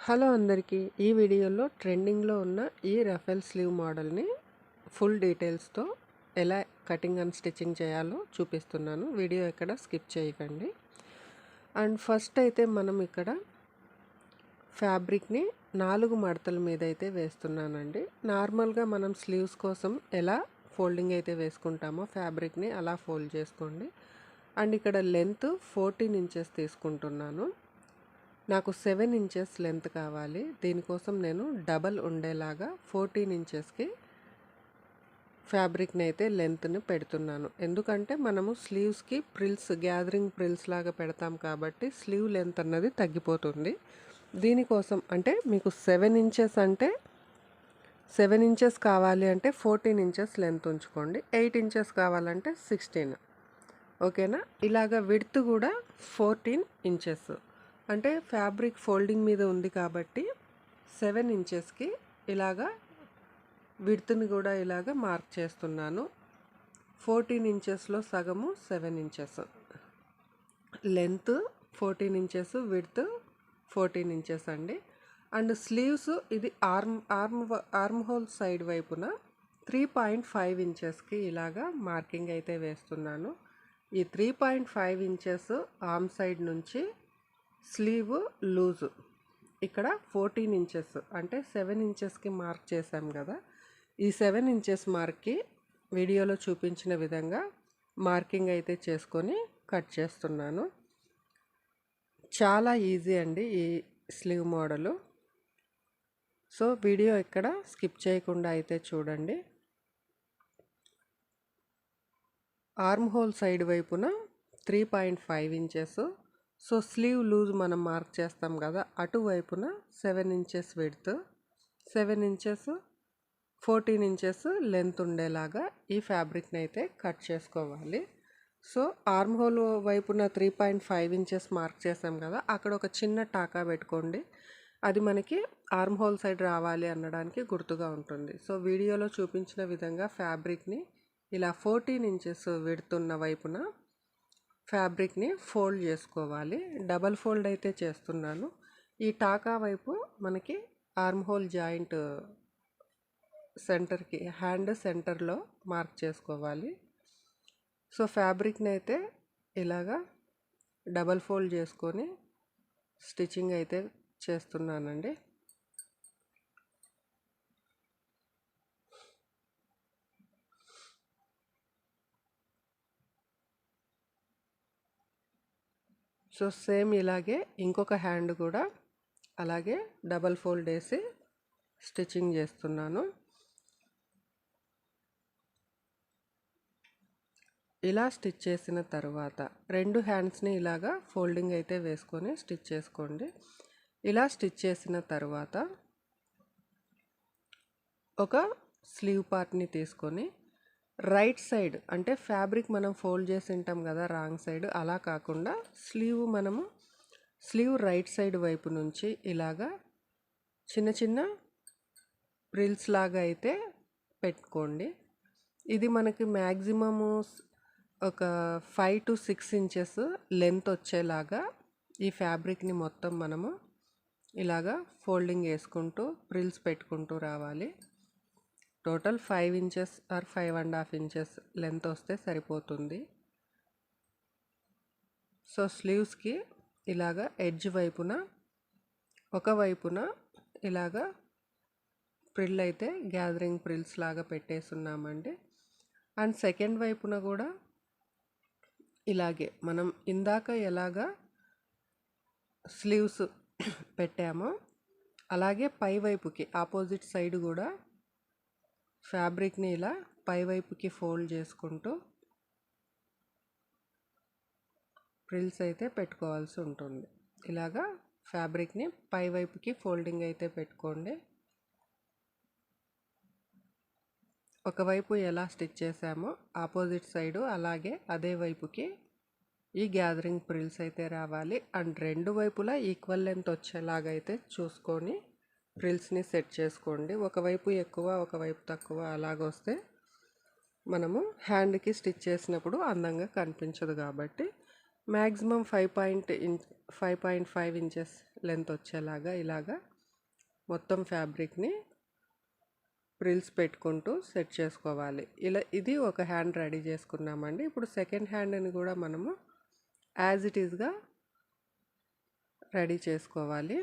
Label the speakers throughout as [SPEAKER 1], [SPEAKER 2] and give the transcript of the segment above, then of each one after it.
[SPEAKER 1] Hello అందరికీ, ఈ వీడియోలో ట్రెండింగ్లో ఉన్న ఈ రఫెల్ స్లీవ్ మోడల్ని ఫుల్ డీటెయిల్స్తో ఎలా కటింగ్ అండ్ స్టిచ్చింగ్ చేయాలో చూపిస్తున్నాను. వీడియో ఎక్కడ స్కిప్ చేయకండి. అండ్ ఫస్ట్ అయితే మనం ఇక్కడ ఫ్యాబ్రిక్ని 4 మడతల మీద అయితే వేస్తున్నానండి. నార్మల్గా మనం స్లీవ్స్ కోసం ఎలా ఫోల్డింగ్ అయితే వేసుకుంటామో ఫ్యాబ్రిక్ని అలా ఫోల్డ్ చేసుకోండి. అండ్ ఇక్కడ లెంత్ 14 ఇంచెస్ తీసుకుంటున్నాను. నాకు 7 ఇంచెస్ లెంత్ కావాలి. దీనికోసం నేను డబల్ ఉండేలాగా 14 ఇంచెస్కి ఫ్యాబ్రిక్ని అయితే లెంత్ని పెడుతున్నాను. ఎందుకంటే మనము స్లీవ్స్కి ప్రిల్స్, గ్యాదరింగ్ ప్రిల్స్ లాగా పెడతాం కాబట్టి స్లీవ్ లెంత్ అన్నది తగ్గిపోతుంది. దీనికోసం అంటే మీకు 7 ఇంచెస్ అంటే 7 ఇంచెస్ కావాలి అంటే 14 ఇంచెస్ లెంత్ ఉంచుకోండి. 8 ఇంచెస్ కావాలంటే 16. ఓకేనా? ఇలాగ విడ్త్ కూడా 14 ఇంచెస్ అంటే ఫ్యాబ్రిక్ ఫోల్డింగ్ మీద ఉంది కాబట్టి 7 ఇంచెస్కి ఇలాగా విడ్త్ని కూడా ఇలాగ మార్క్ చేస్తున్నాను. 14 ఇంచెస్లో సగము 7 inches length, 14 inches width 14 inches అండి. అండ్ స్లీవ్స్ ఇది ఆర్మ్ హోల్ సైడ్ వైపున 3.5 ఇంచెస్కి ఇలాగా మార్కింగ్ అయితే వేస్తున్నాను. ఈ 3.5 ఇంచెస్ ఆర్మ్ సైడ్ నుంచి స్లీవ్ లూజు ఇక్కడ 14 ఇంచెస్ అంటే 7 ఇంచెస్కి మార్క్ చేసాం కదా. ఈ 7 ఇంచెస్ మార్క్కి వీడియోలో చూపించిన విధంగా మార్కింగ్ అయితే చేసుకొని కట్ చేస్తున్నాను. చాలా ఈజీ అండి ఈ స్లీవ్ మోడలు. సో వీడియో ఇక్కడ స్కిప్ చేయకుండా అయితే చూడండి. ఆర్మ్ హోల్ సైడ్ వైపున 3.5 ఇంచెస్. సో స్లీవ్ లూజ్ మనం మార్క్ చేస్తాం కదా, అటువైపున 7 inches width, 7 inches 14 inches length ఉండేలాగా ఈ ఫ్యాబ్రిక్ని అయితే కట్ చేసుకోవాలి. సో ఆర్మ్ హోల్ వైపున 3.5 ఇంచెస్ మార్క్ చేసాం కదా, అక్కడ ఒక చిన్న టాకా పెట్టుకోండి. అది మనకి ఆర్మ్ హోల్ సైడ్ రావాలి అనడానికి గుర్తుగా ఉంటుంది. సో వీడియోలో చూపించిన విధంగా ఫ్యాబ్రిక్ని ఇలా 14 ఇంచెస్ విడ్త్ ఉన్న వైపున ఫ్యాబ్రిక్ని ఫోల్డ్ చేసుకోవాలి. డబల్ ఫోల్డ్ అయితే చేస్తున్నాను. ఈ టాకా వైపు మనకి ఆర్మ్ హోల్ జాయింట్ సెంటర్కి, హ్యాండ్ సెంటర్లో మార్క్ చేసుకోవాలి. సో ఫ్యాబ్రిక్ని అయితే ఇలాగా డబల్ ఫోల్డ్ చేసుకొని స్టిచ్చింగ్ అయితే చేస్తున్నానండి. సో సేమ్ ఇలాగే ఇంకొక హ్యాండ్ కూడా అలాగే డబల్ ఫోల్డ్ వేసి స్టిచ్చింగ్ చేస్తున్నాను. ఇలా స్టిచ్ చేసిన తర్వాత 2 హ్యాండ్స్ని ఇలాగా ఫోల్డింగ్ అయితే వేసుకొని స్టిచ్ చేసుకోండి. ఇలా స్టిచ్ చేసిన తర్వాత ఒక స్లీవ్ పార్ట్ని తీసుకొని రైట్ సైడ్ అంటే ఫ్యాబ్రిక్ మనం ఫోల్డ్ చేసి ఉంటాం కదా రాంగ్ సైడ్, అలా కాకుండా స్లీవ్ రైట్ సైడ్ వైపు నుంచి ఇలాగా చిన్న చిన్న ప్రిల్స్ లాగా అయితే పెట్టుకోండి. ఇది మనకి మ్యాక్సిమము ఒక 5 to 6 ఇంచెస్ లెంత్ వచ్చేలాగా ఈ ఫ్యాబ్రిక్ని మొత్తం మనము ఇలాగా ఫోల్డింగ్ వేసుకుంటూ ప్రిల్స్ పెట్టుకుంటూ రావాలి. Total 5 inches are 5.5 inches length వస్తే సరిపోతుంది. సో స్లీవ్స్కి ఇలాగా ఎడ్జ్ వైపున ఒకవైపున ఇలాగా ప్రిల్ అయితే గ్యాదరింగ్ ప్రిల్స్ లాగా పెట్టేస్తున్నామండి. అండ్ సెకండ్ వైపున కూడా ఇలాగే మనం ఇందాక ఎలాగా స్లీవ్స్ పెట్టామో అలాగే పై వైపుకి ఆపోజిట్ సైడ్ కూడా ఫ్యాబ్రిక్ని ఇలా పైవైపుకి ఫోల్డ్ చేసుకుంటూ ప్రిల్స్ అయితే పెట్టుకోవాల్సి ఉంటుంది. ఇలాగా ఫ్యాబ్రిక్ని పైవైపుకి ఫోల్డింగ్ అయితే పెట్టుకోండి. ఒకవైపు ఎలా స్టిచ్ చేసామో ఆపోజిట్ సైడు అలాగే అదే వైపుకి ఈ గ్యాదరింగ్ ప్రిల్స్ అయితే రావాలి. అండ్ 2 వైపులా ఈక్వల్ లెంత్ వచ్చేలాగైతే చూసుకొని ప్రిల్స్ని సెట్ చేసుకోండి. ఒకవైపు ఎక్కువ ఒకవైపు తక్కువ అలాగొస్తే మనము హ్యాండ్కి స్టిచ్ చేసినప్పుడు అందంగా కనిపించదు కాబట్టి మ్యాక్సిమం 5.5 ఇంచెస్ లెంత్ వచ్చేలాగా ఇలాగా మొత్తం ఫ్యాబ్రిక్ని ప్రిల్స్ పెట్టుకుంటూ సెట్ చేసుకోవాలి. ఇలా ఇది ఒక హ్యాండ్ రెడీ చేసుకున్నామండి. ఇప్పుడు సెకండ్ హ్యాండ్ని కూడా మనము యాజ్ ఇట్ ఈస్గా రెడీ చేసుకోవాలి.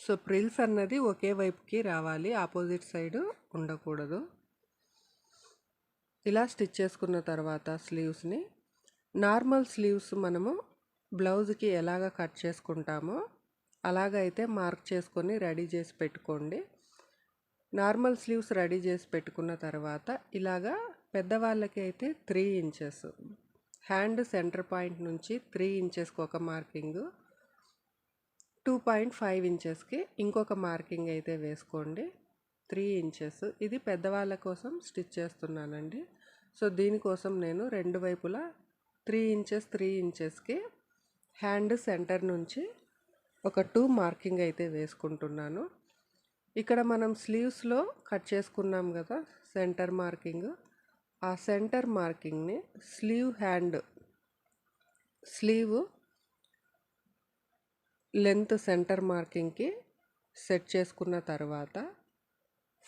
[SPEAKER 1] సో ప్రిల్స్ అన్నది ఒకే వైపుకి రావాలి, ఆపోజిట్ సైడ్ ఉండకూడదు. ఇలా స్టిచ్ చేసుకున్న తర్వాత స్లీవ్స్ని నార్మల్ స్లీవ్స్ మనము బ్లౌజ్కి ఎలాగ కట్ చేసుకుంటామో అలాగైతే మార్క్ చేసుకొని రెడీ చేసి పెట్టుకోండి. నార్మల్ స్లీవ్స్ రెడీ చేసి పెట్టుకున్న తర్వాత ఇలాగా పెద్దవాళ్ళకి అయితే 3 ఇంచెస్ హ్యాండ్ సెంటర్ పాయింట్ నుంచి 3 ఇంచెస్కి ఒక మార్కింగ్, 2.5 ఇంచెస్కి ఇంకొక మార్కింగ్ అయితే వేసుకోండి. 3 ఇంచెస్ ఇది పెద్దవాళ్ళ కోసం స్టిచ్ చేస్తున్నానండి. సో దీనికోసం నేను రెండు వైపులా 3 ఇంచెస్ 3 ఇంచెస్కి హ్యాండ్ సెంటర్ నుంచి ఒక 2 మార్కింగ్ అయితే వేసుకుంటున్నాను. ఇక్కడ మనం స్లీవ్స్లో కట్ చేసుకున్నాం కదా సెంటర్ మార్కింగ్, ఆ సెంటర్ మార్కింగ్ని స్లీవ్ లెంత్ సెంటర్ మార్కింగ్కి సెట్ చేసుకున్న తర్వాత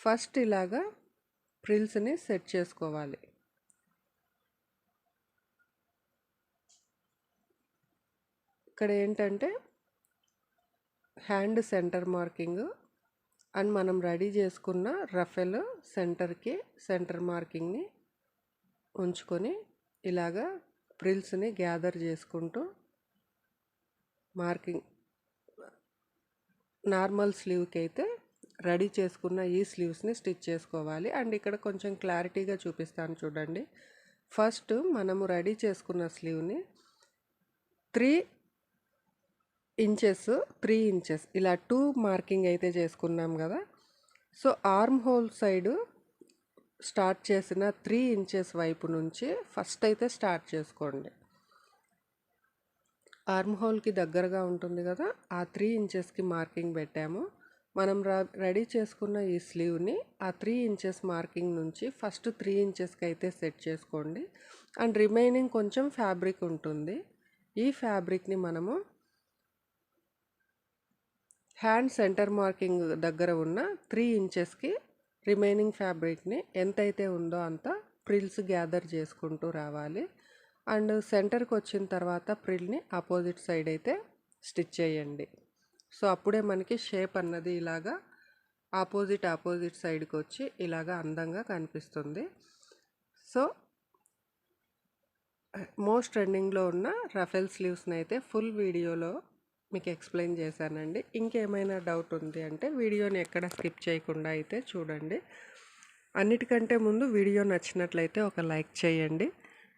[SPEAKER 1] ఫస్ట్ ఇలాగా ప్రిల్స్ని సెట్ చేసుకోవాలి. ఇక్కడ ఏంటంటే హ్యాండ్ సెంటర్ మార్కింగ్ అండ్ మనం రెడీ చేసుకున్న రఫెల్ సెంటర్ మార్కింగ్ని ఉంచుకొని ఇలాగా ప్రిల్స్ని గ్యాదర్ చేసుకుంటూ మార్కింగ్ నార్మల్ స్లీవ్కి అయితే రెడీ చేసుకున్న ఈ స్లీవ్స్ని స్టిచ్ చేసుకోవాలి. అండ్ ఇక్కడ కొంచెం క్లారిటీగా చూపిస్తాను చూడండి. ఫస్ట్ మనము రెడీ చేసుకున్న స్లీవ్ని 3 ఇంచెస్ ఇలా 2 మార్కింగ్ అయితే చేసుకున్నాం కదా. So arm whole side start చేసిన 3 ఇంచెస్ వైపు నుంచి ఫస్ట్ అయితే స్టార్ట్ చేసుకోండి. ఆర్మ్ హోల్కి దగ్గరగా ఉంటుంది కదా, ఆ 3 ఇంచెస్కి మార్కింగ్ పెట్టాము. మనం రెడీ చేసుకున్న ఈ స్లీవ్ని ఆ 3 ఇంచెస్ మార్కింగ్ నుంచి ఫస్ట్ 3 ఇంచెస్కి అయితే సెట్ చేసుకోండి. అండ్ రిమైనింగ్ కొంచెం ఫ్యాబ్రిక్ ఉంటుంది. ఈ ఫ్యాబ్రిక్ని మనము హ్యాండ్ సెంటర్ మార్కింగ్ దగ్గర ఉన్న 3 ఇంచెస్కి రిమైనింగ్ ఫ్యాబ్రిక్ని ఎంతైతే ఉందో అంత ప్రిల్స్ గ్యాదర్ చేసుకుంటూ రావాలి. అండ్ సెంటర్కి వచ్చిన తర్వాత ప్రిల్ని ఆపోజిట్ సైడ్ అయితే స్టిచ్ చేయండి. సో అప్పుడే మనకి షేప్ అన్నది ఇలాగా ఆపోజిట్ సైడ్కి వచ్చి ఇలాగా అందంగా కనిపిస్తుంది. సో మోస్ట్ ట్రెండింగ్లో ఉన్న రఫెల్ స్లీవ్స్ని అయితే ఫుల్ వీడియోలో మీకు ఎక్స్ప్లెయిన్ చేశానండి. ఇంకేమైనా డౌట్ ఉంది అంటే వీడియోని ఎక్కడ స్కిప్ చేయకుండా అయితే చూడండి. అన్నిటికంటే ముందు వీడియో నచ్చినట్లయితే ఒక లైక్ చేయండి.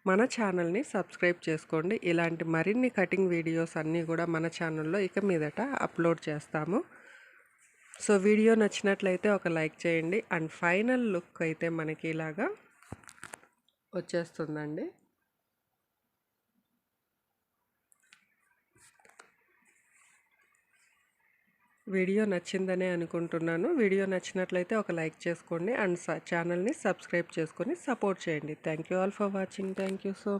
[SPEAKER 1] మన ఛానల్ని సబ్స్క్రైబ్ చేసుకోండి. ఇలాంటి మరిన్ని కటింగ్ వీడియోస్ అన్నీ కూడా మన ఛానల్లో ఇక మీదట అప్లోడ్ చేస్తాము. సో వీడియో నచ్చినట్లయితే ఒక లైక్ చేయండి. అండ్ ఫైనల్ లుక్ అయితే మనకి ఇలాగా వచ్చేస్తుందండి. వీడియో నచ్చిందనే అనుకుంటున్నాను. వీడియో నచ్చినట్లయితే ఒక లైక్ చేసుకోండి అండ్ ఛానల్ని సబ్స్క్రైబ్ చేసుకొని సపోర్ట్ చేయండి. Thank you all for watching. Thank you so